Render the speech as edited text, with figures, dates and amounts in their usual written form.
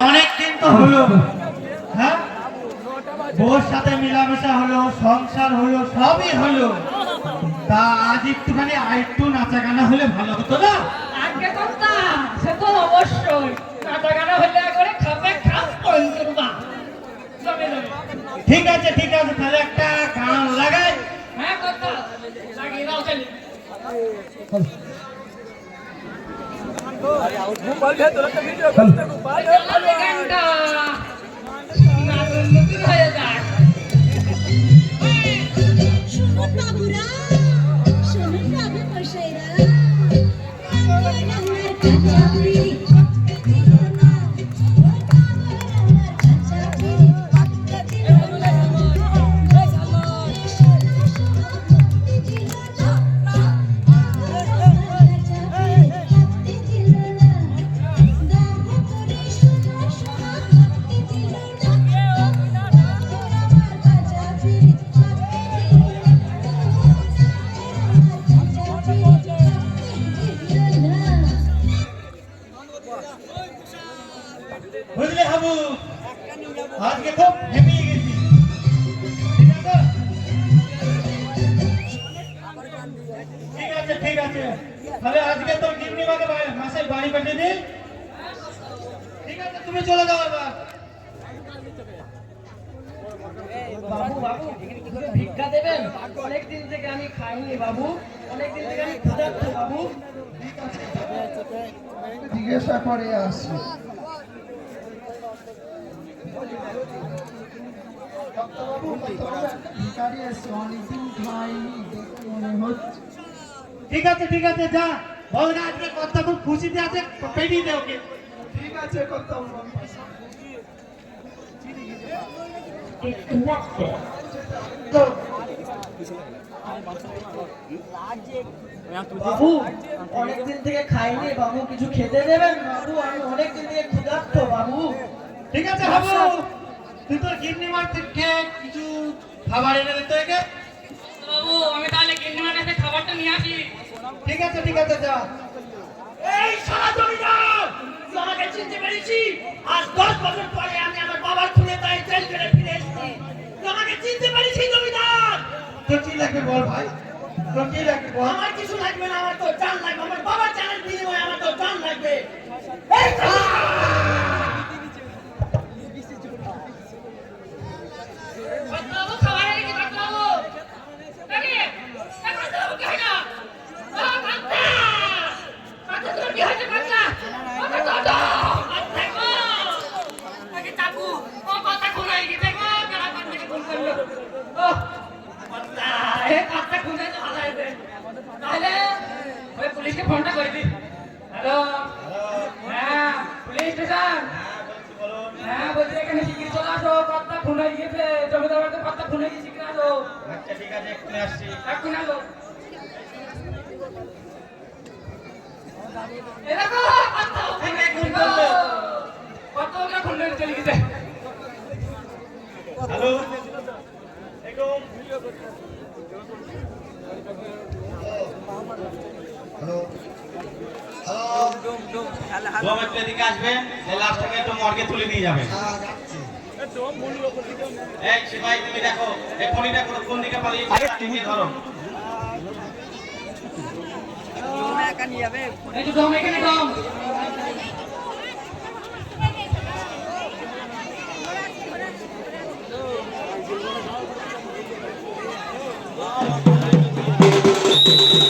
অনেক দিন তো হলো, হ্যাঁ বউর সাথে মিলামেশা হলো, সংসার হলো, সবই হলো, তা আজ একটুখানি আরেকটু নাচা গানা হলে ভালো হতো না? আগে কথা সে তো অবশ্যই নাচা গানা হলে করে খাবে খাস পঞ্চরবা। ঠিক আছে ঠিক আছে, তাহলে একটা গান লাগাই। হ্যাঁ কথা লাগিয়ে দাও চলি। গানটা নতুন হয়ে যায়। শুনুন বাবুরা, শুনুন বাবু মশাইরা, আমার কাঁচা পিড়ি করতে দিল না, আমার কাঁচা পিড়ি করতে দিল না, সোনা সোনা করতে দিল না, আমার কাঁচা পিড়ি করতে দিল না, দাম করে সোনা সোনা করতে দিল না, আমার কাঁচা পিড়ি করতে দিল না। বুঝলে হাবু, আজকে খুব হেপিয়ে গেছি। ঠিক আছে ঠিক আছে, তাহলে আজকে তোর গিন্নিমাকে মাসের বাড়ি পাঠিয়ে দিই। ঠিক আছে, তুমি চলে যাও এবার। বাবু বাবু ভিক্ষা দেবেন? অনেকদিন থেকে আমি খাইনি বাবু, অনেকদিন থেকে আমি ক্ষুধার্ত বাবু। জিজ্ঞাসা করে আসি। ভিখারি এসে অনেকদিন খাইনি দেখে মনে হচ্ছে। ঠিক আছে যা, বল না আজকে কর্তা খুব খুশিতে আছে, পেটিয়ে দে ওকে। ঠিক আছে কর্তা। বাবু অনেকদিন থেকে খাইনি বাবু, কিছু খেতে দেবেন বাবু? আমি অনেকদিন থেকে ক্ষুধার্ত বাবু। ঠিক আছে হাবু, তুই তোর গিন্নিমার থেকে কিছু খাবার এনে দিতে হবে। বাবু আমি তাহলে গিন্নিমার কাছে খাবারটা নিয়ে আসি। ঠিক আছে যা। এই সারা জমিদার, তুই আমাকে চিনতে পেরেছিস? আজ 10 বছর পরে আমি আমার বাবার খুনে তাই জেল থেকে ফিরে এসেছি। তুই আমাকে চিনতে পেরেছিস জমিদার? তোর কি লাগবে বল ভাই, তোর কি লাগবে বল। আমার কিছু লাগবে না, আমার তো জান লাগবে, আমার বাবার জানের বিনিময়ে আমার তো জান লাগবে। এই বাবু খাবার এনেছি বাবু। আরে বাবু কি হয় না? বাচ্চা তোর কি হয়েছে বাচ্চা? বাচ্চা আগে চাকু ও কথা খুলে গেছে গো, কেনা পান থেকে ফোন করলো। ও বাচ্চা এ কথা খুলে তো ভালো হয়েছে। তাহলে ওই পুলিশকে ফোনটা করে দি। হ্যালো হ্যাঁ পুলিশ স্টেশন। হ্যাঁ বলছি এখানে শিগগিরি চলে আসো, কথা খুন হয়ে গেছে, জমিদার বাড়িতে কথা খুন হয়ে গেছে, শিগগিরি আসো। আচ্ছা ঠিক আছে, এক্ষুনি আসছি। এক্ষুনি আসো। এরকম কথা খুন করলো, কত ওকে খুন হয়ে চলে গেছে। হ্যালো একটু এদিকে আসবেন, লাশটাকে একটু মর্গে তুলে নিয়ে যাবেন। এই সিপাহি তুমি দেখো এই খনিটা কোন দিকে পালিয়েছে, তুমি ধরো। এই যে দম এখানে দম। Thank you.